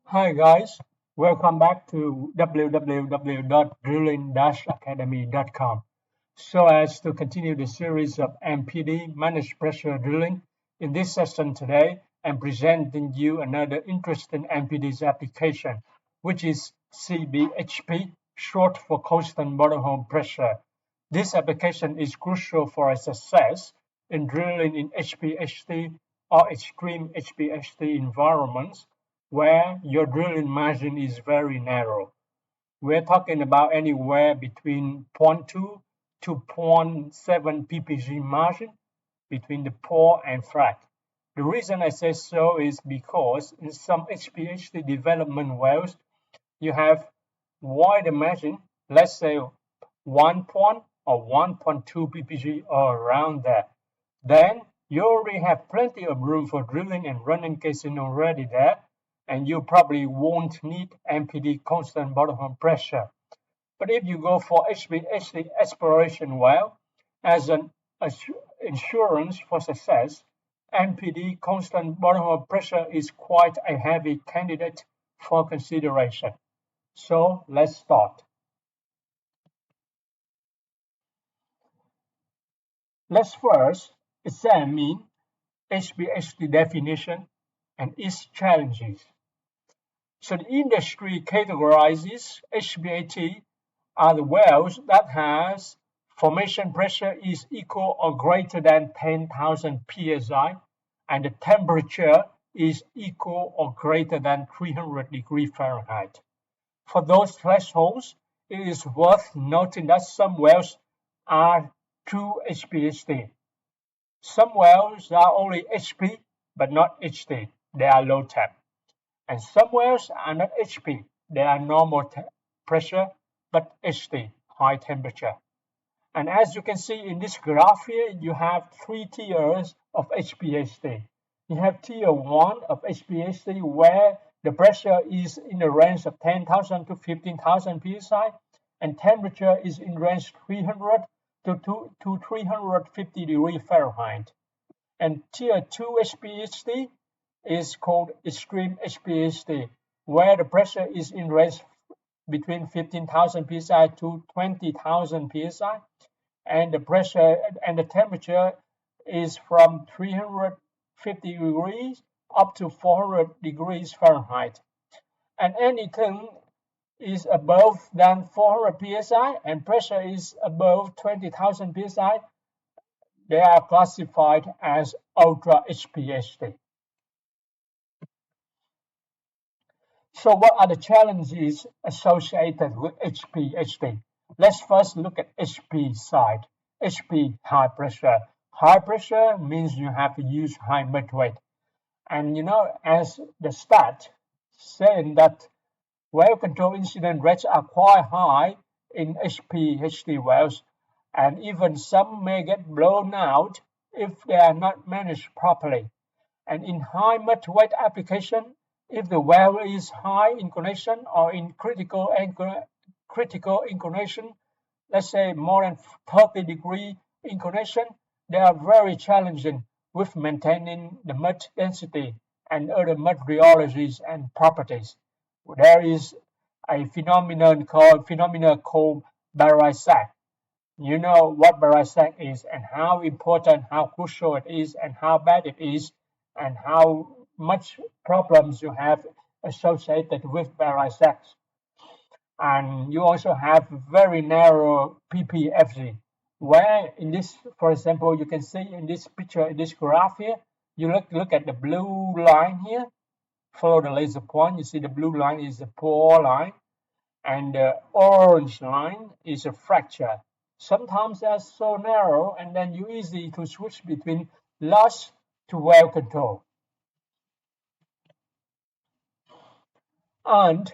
Hi guys, welcome back to www.drilling-academy.com. So as to continue the series of Mpd managed pressure drilling, in this session today I'm presenting you another interesting Mpd's application, which is CBHP, short for constant bottom hole pressure. This application is crucial for a success in drilling in HPHT or extreme HPHT environments where your drilling margin is very narrow. We're talking about anywhere between 0.2 to 0.7 ppg margin between the pore and frac. The reason I say so is because in some HPHT development wells, you have wider margin, let's say 1 or 1.2 ppg or around there. Then you already have plenty of room for drilling and running casing already there, and you probably won't need Mpd constant bottom hole pressure. But if you go for HPHT exploration well, as an insurance for success, Mpd constant bottom hole pressure is quite a heavy candidate for consideration. So let's start. Let's first examine HPHT definition and its challenges. So the industry categorizes HPHT are the wells that has formation pressure is equal or greater than 10,000 psi and the temperature is equal or greater than 300 degrees Fahrenheit. For those thresholds, it is worth noting that some wells are true HPHT. Some wells are only HP but not HT, they are low temp. And some wells are not HP, they are normal pressure but HT, high temperature. And as you can see in this graph here, you have three tiers of HPHT. You have tier 1 of HPHT where the pressure is in the range of 10,000 to 15,000 psi and temperature is in range 300 to 350 degrees Fahrenheit. And tier 2 HPHT is called extreme HPHT, where the pressure is in range between 15,000 psi to 20,000 psi, and the pressure and the temperature is from 350 degrees up to 400 degrees Fahrenheit. And anything is above than 400 psi and pressure is above 20,000 psi, they are classified as ultra HPHT. So what are the challenges associated with HPHT? Let's first look at HP side. HP, high pressure. High pressure means you have to use high mud weight. And you know, as the stat saying that well control incident rates are quite high in HPHT wells, and even some may get blown out if they are not managed properly. And in high mud weight application, if the well is high inclination or in critical inclination, let's say more than 30 degree inclination, they are very challenging with maintaining the mud density and other mud rheologies and properties. There is a phenomenon called barite sack. You know what barite sack is and how important, how crucial it is, and how bad it is, and how much problems you have associated with barite sacks. And you also have very narrow Ppfc, where in this, for example, you can see in this picture, in this graph here, you look at the blue line here, follow the laser point, you see the blue line is the pore line, and the orange line is a fracture. Sometimes they're so narrow, and then you easy to switch between loss to well control. And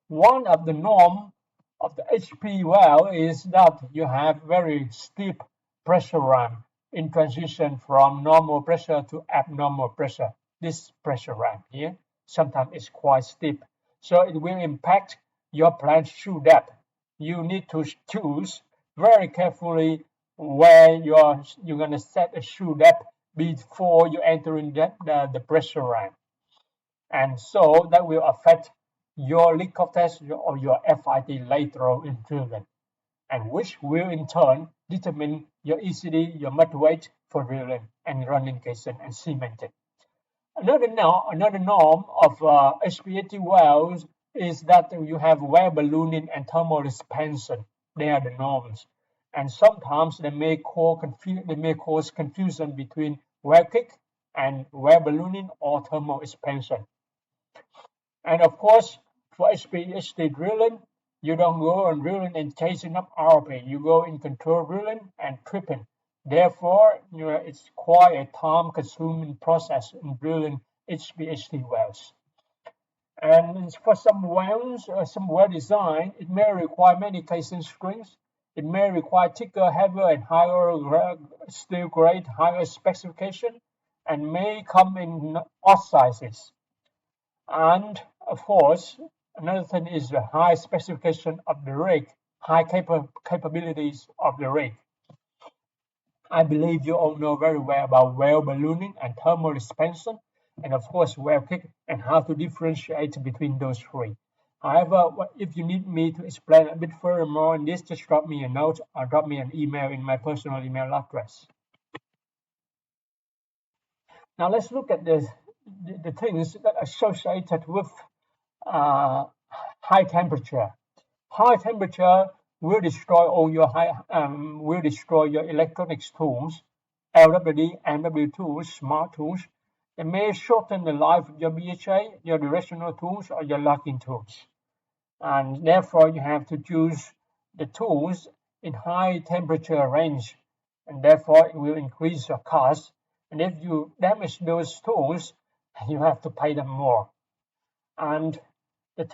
one of the norm of the HP well is that you have very steep pressure ramp in transition from normal pressure to abnormal pressure. This pressure ramp here sometimes is quite steep, so it will impact your plant shoe depth. You need to choose very carefully where you're going to set a shoe depth before you enter in the pressure ramp. and so that will affect your leak off test or your FIT later on in drilling, and which will in turn determine your ECD, your mud weight for drilling and running casing and cementing. Another norm of HPHT wells is that you have well ballooning and thermal expansion. They are the norms, and sometimes they may cause confusion between well kick and well ballooning or thermal expansion. And of course, for HPHT drilling, you don't go on drilling and chasing up RP. You go in control drilling and tripping. Therefore, it's quite a time-consuming process in drilling HPHT wells. And for some wells, some well design, it may require many casing strings. It may require thicker, heavier, and higher steel grade, higher specification, and may come in odd sizes. And of course, another thing is the high specification of the rig, high capabilities of the rig. I believe you all know very well about well ballooning and thermal expansion, and of course well kick, and how to differentiate between those three. However, if you need me to explain a bit further more on this, just drop me a note or drop me an email in my personal email address. Now let's look at the things that are associated with high temperature. High temperature will destroy all your electronics tools, LWD, MW tools, smart tools. It may shorten the life of your BHA, your directional tools, or your locking tools. And therefore, you have to choose the tools in high temperature range, and therefore it will increase your cost. And if you damage those tools, you have to pay them more. And the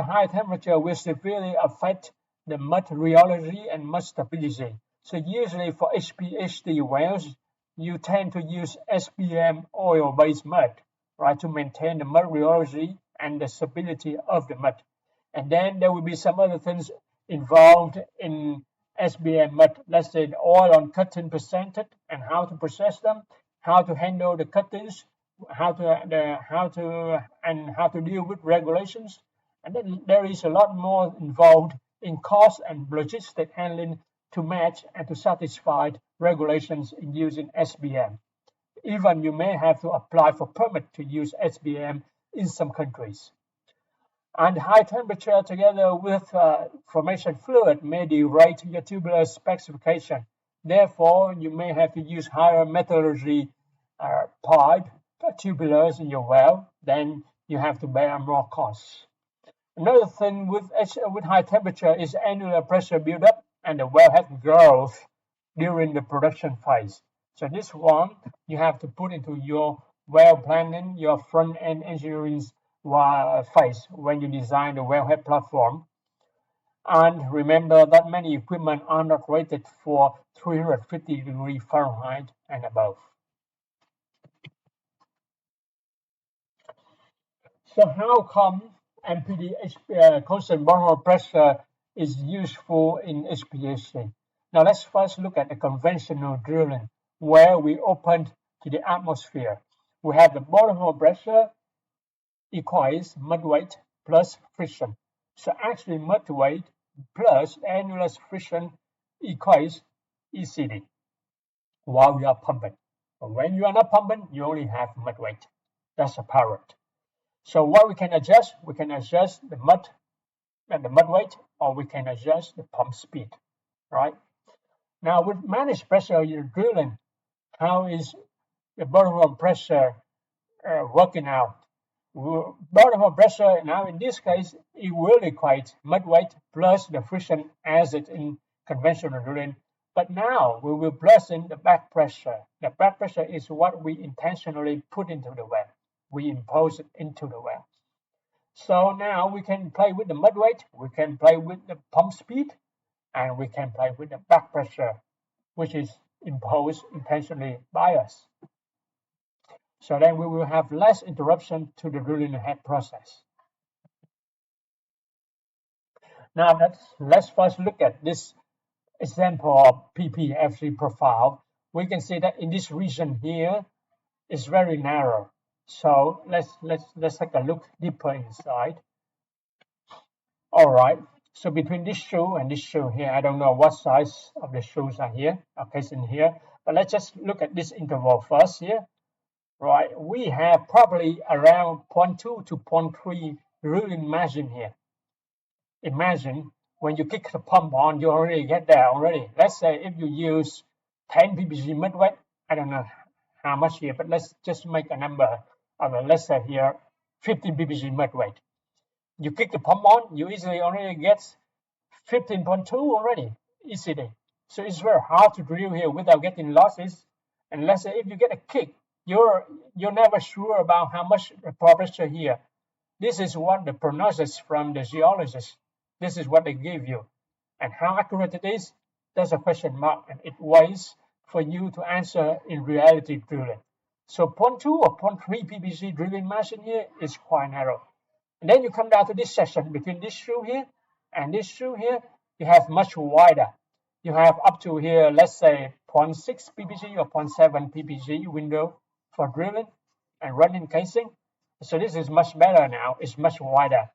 high temperature will severely affect the mud rheology and mud stability. So usually for HPHT wells, you tend to use SBM oil-based mud, right, to maintain the mud rheology and the stability of the mud. And then there will be some other things involved in SBM mud, let's say the oil on cutting percentage and how to process them, how to handle the cuttings, how to deal with regulations. And then there is a lot more involved in cost and logistic handling to match and to satisfy regulations in using SBM. Even you may have to apply for permit to use SBM in some countries. And high temperature together with formation fluid may derate your tubular specification. Therefore, you may have to use higher metallurgy pipe tubulars in your well. Then you have to bear more costs. Another thing with high temperature is annular pressure buildup and the wellhead growth during the production phase. So this one you have to put into your well planning, your front-end engineering phase when you design the wellhead platform. And remember that many equipment are not rated for 350 degrees Fahrenheit and above. So how come Mpd constant borehole pressure is useful in HPHT? Now let's first look at the conventional drilling where we open to the atmosphere. We have the borehole pressure equals mud weight plus friction. So actually mud weight plus annular friction equals ECD while we are pumping. But when you are not pumping, you only have mud weight. That's apparent. So what we can adjust the mud and the mud weight, or we can adjust the pump speed, right? Now with managed pressure you're drilling, how is the borehole pressure working out? Borehole pressure now in this case it will equate mud weight plus the friction as it in conventional drilling. But now we will plus in the back pressure. The back pressure is what we intentionally put into the well. We impose it into the well. So now we can play with the mud weight, we can play with the pump speed, and we can play with the back pressure, which is imposed intentionally by us. So then we will have less interruption to the drilling head process. Now let's first look at this example of Ppfc profile. We can see that in this region here is very narrow. So let's take a look deeper inside. All right. So between this shoe and this shoe here, I don't know what size of the shoes are here. Okay, it's in here. But let's just look at this interval first here. Right. We have probably around 0.2 to 0.3 drilling margin here. Imagine when you kick the pump on, you already get there already. Let's say if you use 10 ppg mid weight, I don't know how much here, but let's just make a number of it. Let's say here 15 ppg mid weight. You kick the pump on, you easily already get 15.2 already, easily. So it's very hard to drill here without getting losses. And let's say if you get a kick, you're never sure about how much pore pressure here. This is what the prognosis from the geologists. This is what they give you. And how accurate it is, that's a question mark, and it waits for you to answer in reality drilling. So 0.2 or 0.3 ppg drilling margin here is quite narrow. And then you come down to this section between this shoe here and this shoe here, you have much wider. You have up to here, let's say 0.6 ppg or 0.7 ppg window for drilling and running casing. So this is much better now, it's much wider.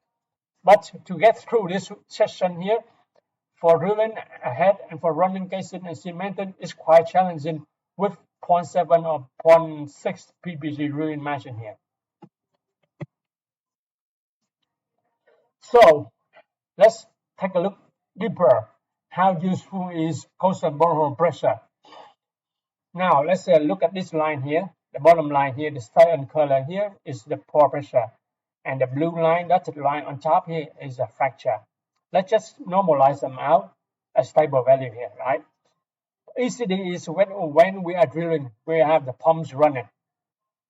But to get through this section here, for drilling ahead and for running casing and cementing is quite challenging with 0.7 or 0.6 ppg drilling margin here. So let's take a look deeper. How useful is constant borehole pressure? Now let's look at this line here. The bottom line here, the cyan color here is the pore pressure. And the blue line, dotted line on top here is a fracture. Let's just normalize them out, a stable value here, right? ECD is when we are drilling, we have the pumps running.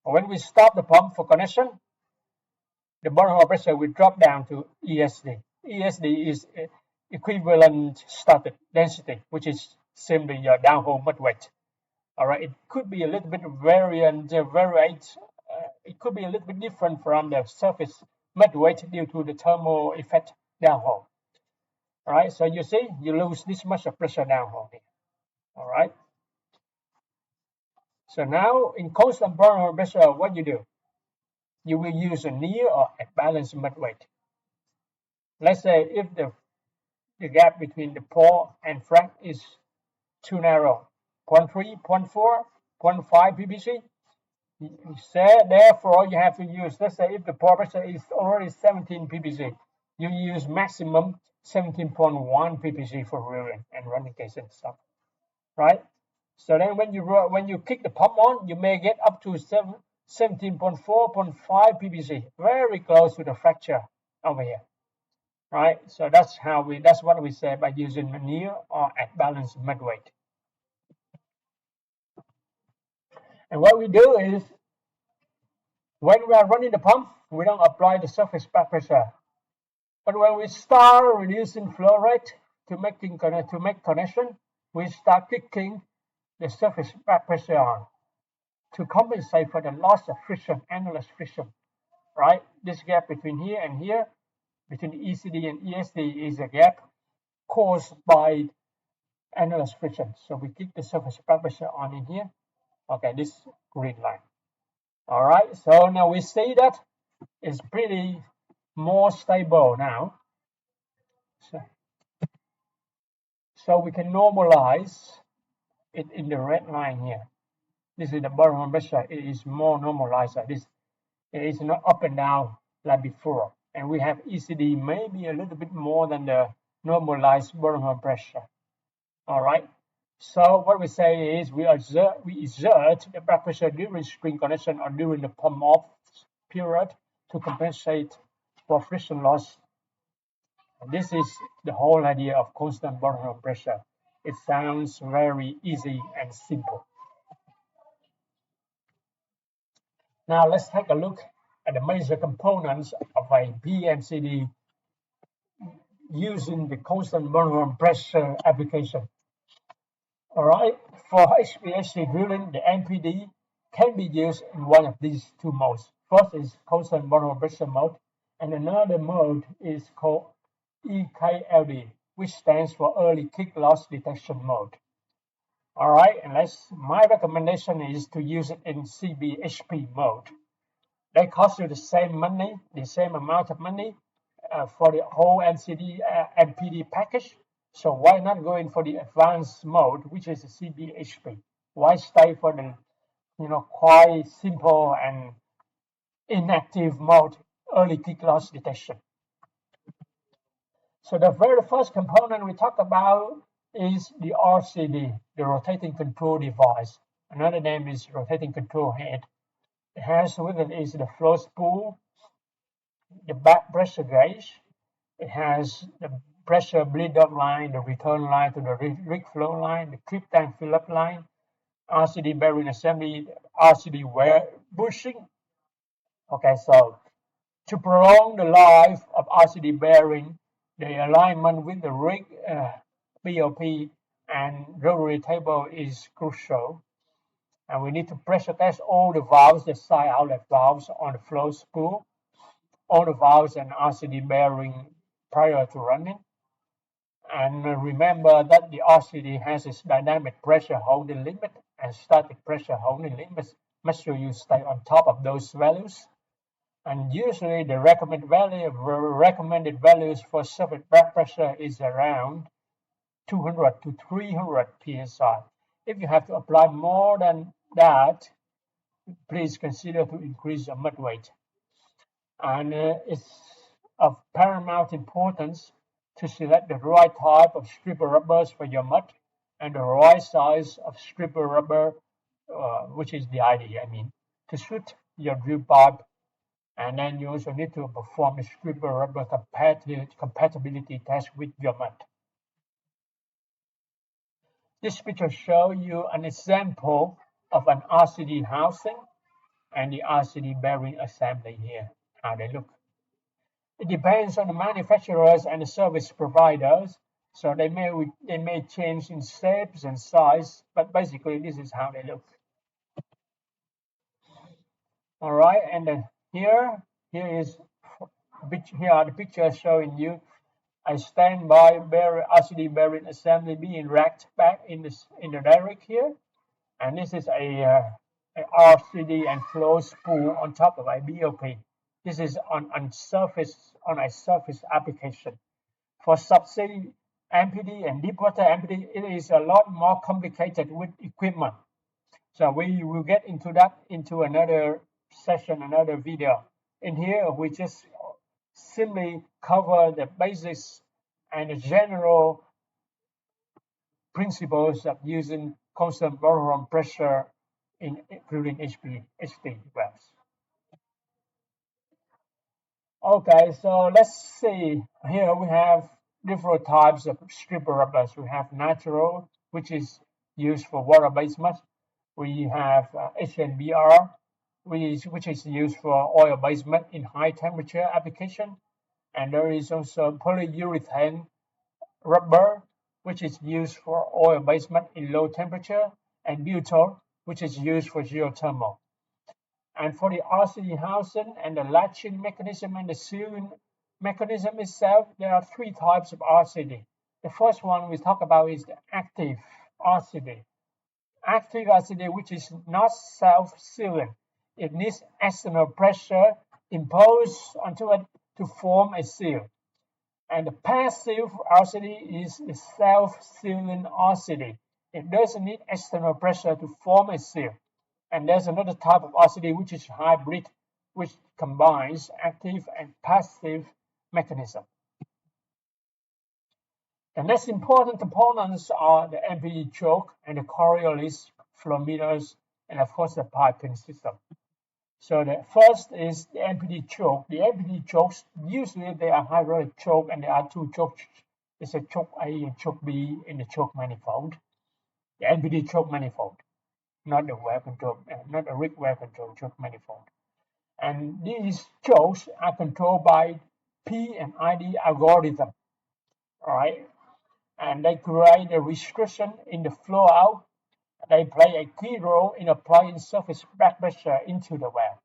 When we stop the pump for connection, the borehole pressure will drop down to ESD. ESD is equivalent static density, which is simply your downhole mud weight. All right, it could be a little bit it could be a little bit different from the surface mud weight due to the thermal effect downhole. All right, so you see, you lose this much of pressure downhole here. All right. So now in constant borehole pressure, what you do? You will use a near or at balanced mud weight. Let's say if the gap between the pore and frac is too narrow, 0.3, 0.4, 0.5 ppg. Therefore, you have to use, let's say if the pore pressure is already 17 ppg, you use maximum 17.1 ppg for drilling and running casing stuff, right? So then when you kick the pump on, you may get up to 17.4, 0.5 ppg, very close to the fracture over here, right? So that's what we say by using near or at balanced mud weight. And what we do is, when we are running the pump, we don't apply the surface back pressure. But when we start reducing flow rate to make connection, we start kicking the surface back pressure on to compensate for the loss of friction, annular friction, right? This gap between here and here, between the ECD and ESD, is a gap caused by annular friction. So we kick the surface back pressure on in here. Okay, this green line. All right, so now we see that it's pretty more stable now. So we can normalize it in the red line here. This is the borehole pressure. It is more normalized like this. It is not up and down like before. And we have ECD maybe a little bit more than the normalized borehole pressure. All right. So what we say is we exert the back pressure during spring connection or during the pump off period to compensate for friction loss. And this is the whole idea of constant borehole pressure. It sounds very easy and simple. Now let's take a look at the major components of a PMCD using the constant borehole pressure application. All right, for HPHT drilling, the Mpd can be used in one of these two modes. First is constant borehole pressure mode, and another mode is called EKLD, which stands for early kick loss detection mode. All right, and my recommendation is to use it in CBHP mode. They cost you the same money, the same amount of money for the whole Mpd package. So why not go in for the advanced mode, which is the CBHP? Why stay for the quite simple and inactive mode, early peak loss detection? So the very first component we talked about is the RCD, the rotating control device. Another name is rotating control head. It has with it is the flow spool, the back pressure gauge. It has the pressure bleed-up line, the return line to the rig flow line, the trip tank fill-up line, RCD bearing assembly, RCD wear bushing. Okay, so to prolong the life of RCD bearing, the alignment with the rig, BOP, and rotary table is crucial. And we need to pressure test all the valves, the side outlet valves on the flow spool, all the valves and RCD bearing prior to running. And remember that the RCD has its dynamic pressure holding limit and static pressure holding limits. Make sure you stay on top of those values. And usually the recommended values for surface back pressure is around 200 to 300 psi. If you have to apply more than that, please consider to increase your mud weight. And it's of paramount importance to select the right type of stripper rubbers for your mud and the right size of stripper rubber, which is the idea, to suit your drill pipe. And then you also need to perform a stripper rubber compatibility test with your mud. This picture shows you an example of an RCD housing and the RCD bearing assembly here, how they look. It depends on the manufacturers and the service providers, so they may change in shapes and size, but basically this is how they look. All right, and then here are the pictures showing you a standby RCD bearing assembly being racked back in the derrick here, and this is a RCD and flow spool on top of a BOP. This is on a surface application. For subsea Mpd and deepwater Mpd, it is a lot more complicated with equipment. So we will get into that into another session, another video. In here, we just simply cover the basics and the general principles of using constant bottom pressure in including HPHT wells. Okay, so let's see. Here we have different types of stripper rubbers. We have natural, which is used for water-based mud. We have HNBR, which is used for oil-based mud in high temperature application. And there is also polyurethane rubber, which is used for oil-based mud in low temperature, and Buildup, which is used for geothermal. And for the RCD housing and the latching mechanism and the sealing mechanism itself, there are three types of RCD. The first one we talk about is the active RCD. Active RCD, which is not self-sealing. It needs external pressure imposed onto it to form a seal. And the passive RCD is the self-sealing RCD. It doesn't need external pressure to form a seal. And there's another type of RCD, which is hybrid, which combines active and passive mechanism. The next important components are the Mpd Choke and the Coriolis flow meters, and of course the piping system. So the first is the Mpd Choke. The Mpd chokes, usually they are hydraulic choke, and there are two chokes. It's a choke A and choke B in the choke manifold. The Mpd choke manifold, not the well control, not the rig well control choke manifold. And these chokes are controlled by P and ID algorithm. All right, and they create a restriction in the flow out. They play a key role in applying surface back pressure into the well.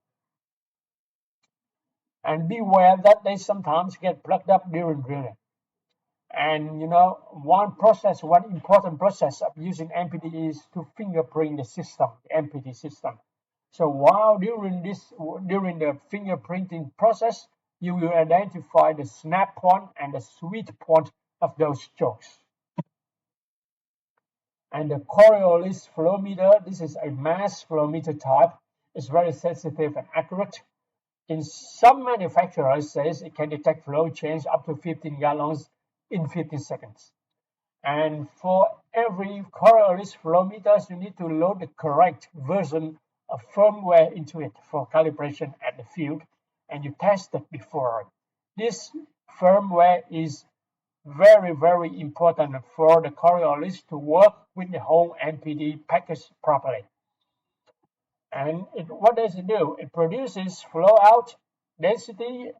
And beware that they sometimes get plugged up during drilling. And one important process of using Mpd is to fingerprint the system, the Mpd system. So while during the fingerprinting process, you will identify the snap point and the sweet point of those chokes. And the Coriolis flow meter, this is a mass flow meter type. It's very sensitive and accurate. In some manufacturers says it can detect flow change up to 15 gallons in 15 seconds. And for every Coriolis flow meters, you need to load the correct version of firmware into it for calibration at the field, and you test it before. This firmware is very, very important for the Coriolis to work with the whole Mpd package properly. And what does it do? It produces flow out density,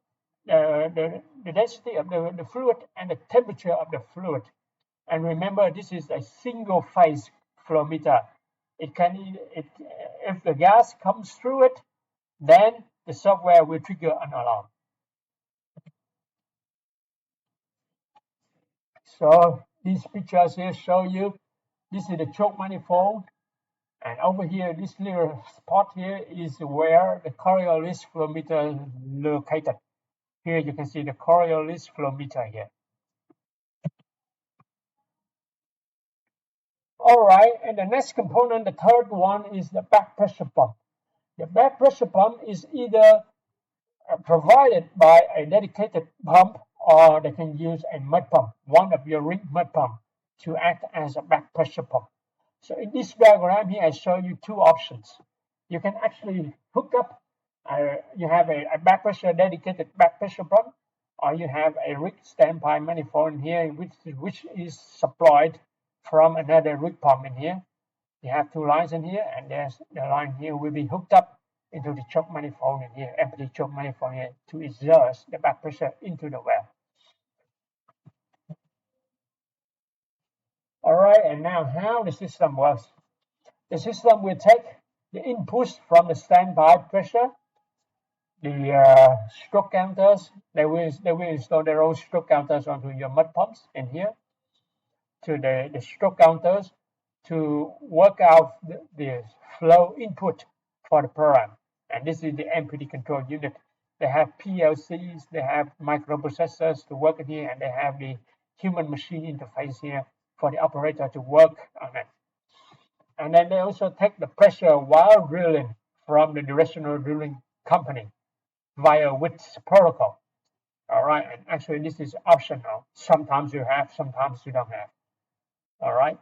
the density of the fluid and the temperature of the fluid. And remember, this is a single phase flow meter. If the gas comes through it, then the software will trigger an alarm. So these pictures here show you, this is the choke manifold, and over here, this little spot here is where the Coriolis flow meter is located. Here you can see the Coriolis flow meter here. All right, and the next component, the third one, is the back pressure pump. The back pressure pump is either provided by a dedicated pump, or they can use a mud pump, one of your rig mud pump, to act as a back pressure pump. So in this diagram here, I show you two options. You can actually hook up, you have a back pressure, dedicated back pressure pump, or you have a rig standby manifold in here, which is supplied from another rig pump in here. You have two lines in here, and there's the line here will be hooked up into the choke manifold in here, Mpd choke manifold here, to exert the back pressure into the well. All right, and now how the system works. The system will take the inputs from the standby pressure, the stroke counters. They will install their own stroke counters onto your mud pumps in here, to the stroke counters, to work out the flow input for the program. And this is the Mpd Control Unit. They have PLCs, they have microprocessors to work in here, and they have the human-machine interface here for the operator to work on it. And then they also take the pressure while drilling from the directional drilling company via WITS protocol. All right, and actually this is optional. Sometimes you have, sometimes you don't have. All right,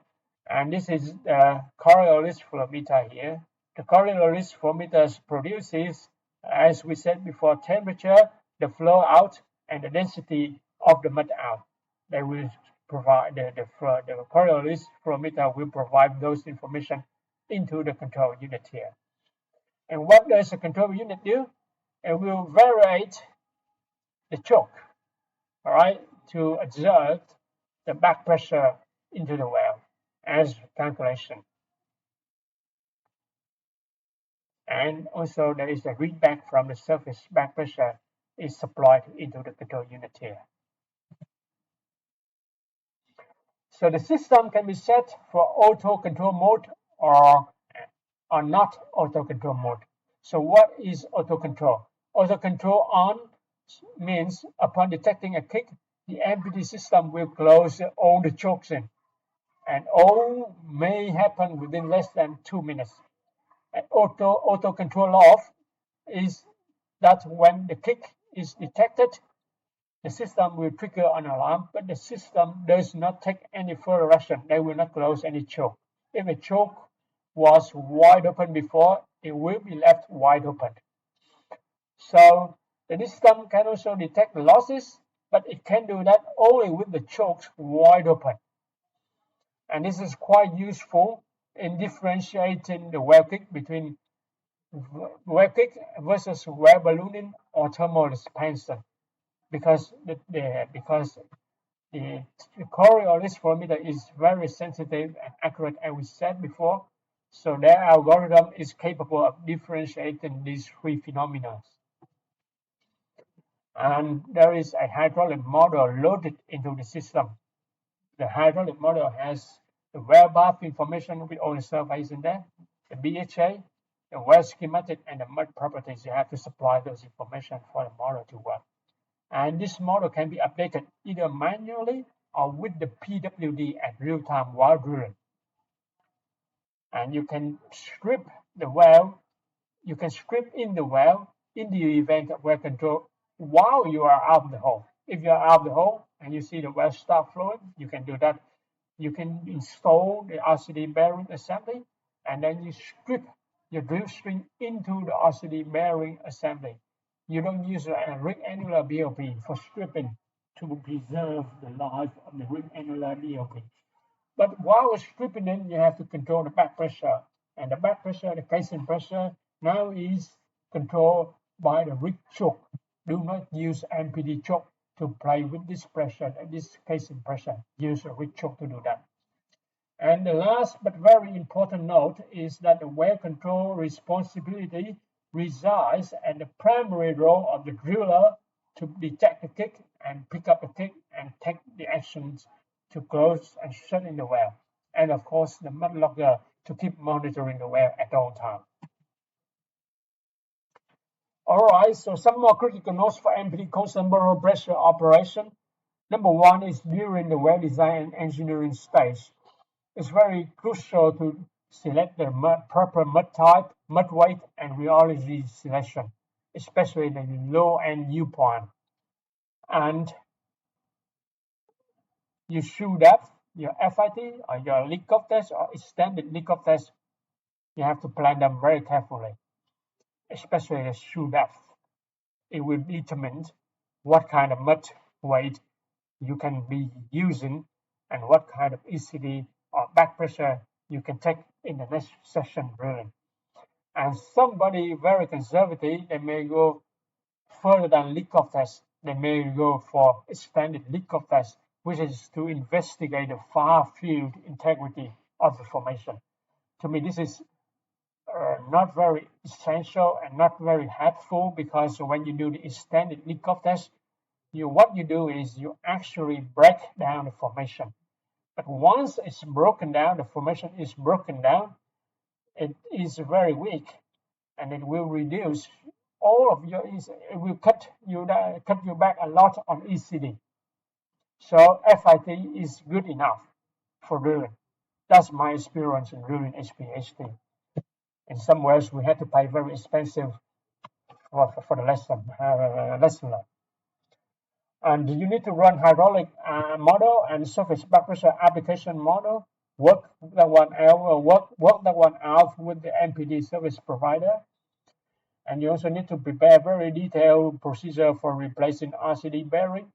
and this is the Coriolis flow meter here. The Coriolis flow meter produces, as we said before, temperature, the flow out, and the density of the mud out. They will provide the Coriolis flow meter will provide those information into the control unit here. And what does the control unit do? It will vary the choke, all right, to exert the back pressure into the well as calculation. And also there is a readback from the surface back pressure is supplied into the control unit here. So the system can be set for auto control mode or not auto control mode. So what is auto control? Auto control on means upon detecting a kick, the Mpd system will close all the chokes in, and all may happen within less than 2 minutes. And auto control off is that when the kick is detected, the system will trigger an alarm, but the system does not take any further action. They will not close any choke. If a choke was wide open before, it will be left wide open. So the system can also detect losses, but it can do that only with the chokes wide open. And this is quite useful in differentiating the well kick between well kick versus well ballooning or thermal expansion, because the Coriolis flow meter is very sensitive and accurate, as we said before. So their algorithm is capable of differentiating these three phenomena. And there is a hydraulic model loaded into the system. The hydraulic model has the well bath information with all the surveys in there, the BHA, the well schematic and the mud properties. You have to supply those information for the model to work. And this model can be updated either manually or with the PWD at real time while drilling. And you can strip the well, you can strip in the well in the event of well control while you are out of the hole. If you are out of the hole and you see the well start flowing, you can do that. You can install the RCD bearing assembly, and then you strip your drill string into the RCD bearing assembly. You don't use a rig annular BOP for stripping to preserve the life of the rig annular BOP. But while stripping it, you have to control the back pressure. And the back pressure, the casing pressure, now is controlled by the rig choke. Do not use Mpd choke to play with this pressure, this casing pressure. Use a rig choke to do that. And the last but very important note is that the well control responsibility resides at the primary role of the driller to detect the kick and pick up the kick and take the actions to close and shut in the well. And of course, the mud logger to keep monitoring the well at all times. Alright, so some more critical notes for Mpd constant borrow pressure operation. Number one is during the well design and engineering stage. It's very crucial to select the proper mud type, mud weight, and rheology selection, especially the low-end U point. And your shoe depth, your FIT, or your leak-off test, or extended leak-off test, you have to plan them very carefully, especially the shoe depth. It will determine what kind of mud weight you can be using and what kind of ECD or back pressure you can take in the next session drilling. And somebody very conservative, they may go further than leak-off test. They may go for extended leak-off test, which is to investigate the far field integrity of the formation. To me, this is not very essential and not very helpful, because when you do the extended leak-off test, what you do is you actually break down the formation. But once it's broken down, the formation is broken down, it is very weak, and it will reduce all of your, it will cut you back a lot on ECD. So FIT is good enough for drilling. That's my experience in drilling HPHT. In some ways, we had to pay very expensive for the lesson learned. And you need to run hydraulic model and surface back pressure application model. Work that one out with the Mpd service provider. And you also need to prepare very detailed procedure for replacing RCD bearing,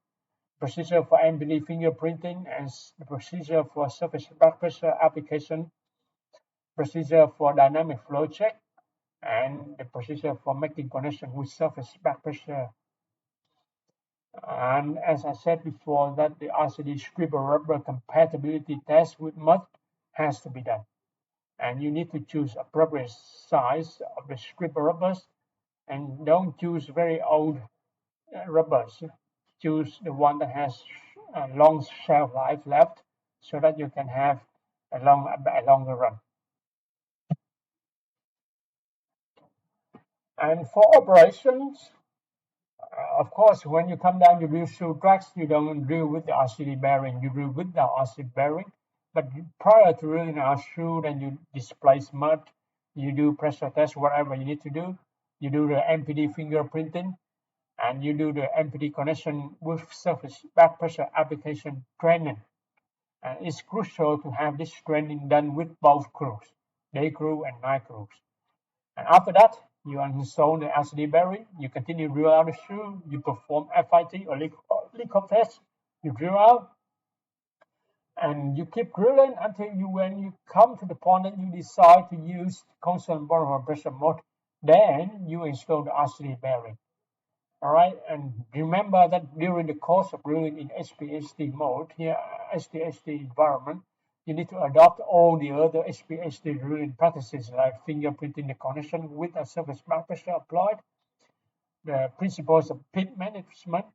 procedure for Mpd fingerprinting, and the procedure for surface back pressure application, procedure for dynamic flow check, and the procedure for making connection with surface back pressure. And as I said before, that the RCD scribble rubber compatibility test with mud has to be done. And you need to choose appropriate size of the scribble rubbers, and don't choose very old rubbers. Choose the one that has a long shelf life left, so that you can have a longer run. And for operations, of course, when you come down to drill through tracks, you don't drill with the RCD bearing, you drill with the RCD bearing. But prior to drilling our through, then you displace mud, you do pressure test, whatever you need to do. You do the Mpd fingerprinting, and you do the Mpd connection with surface back pressure application training. And it's crucial to have this training done with both crews, day crew and night crews. And after that, you install the RCD bearing, you continue to drill out the shoe, you perform FIT or leak-off test, you drill out, and you keep drilling until when you come to the point that you decide to use constant borehole pressure mode, then you install the RCD bearing. Alright, and remember that during the course of drilling in HPHT mode, here HPHT environment, you need to adopt all the other HPHT drilling practices like fingerprinting the connection with a surface back pressure applied, the principles of pit management,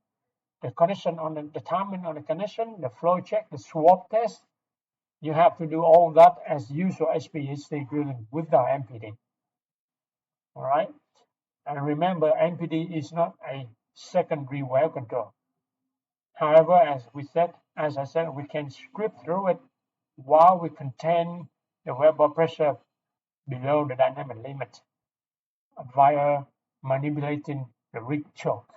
the connection on the timing on the connection, the flow check, the swab test. You have to do all that as usual HPHT drilling with the Mpd. All right. And remember, Mpd is not a secondary well control. However, as I said, we can script through it while we contain the well bore pressure below the dynamic limit via manipulating the Mve Choke.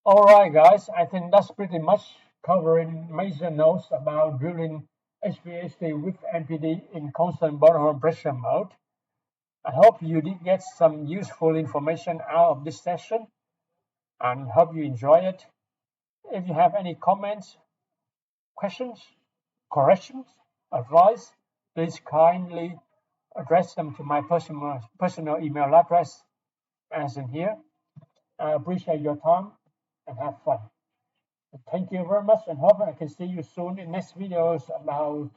Alright guys, I think that's pretty much covering major notes about drilling HPHT with Mpd in constant bottom pressure mode. I hope you did get some useful information out of this session and hope you enjoy it. If you have any comments, questions, corrections, advice, please kindly address them to my personal email address as in here. I appreciate your time and have fun. Thank you very much and hope I can see you soon in next videos about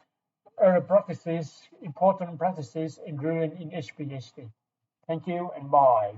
early practices, important practices in drilling in HPHT. Thank you and bye.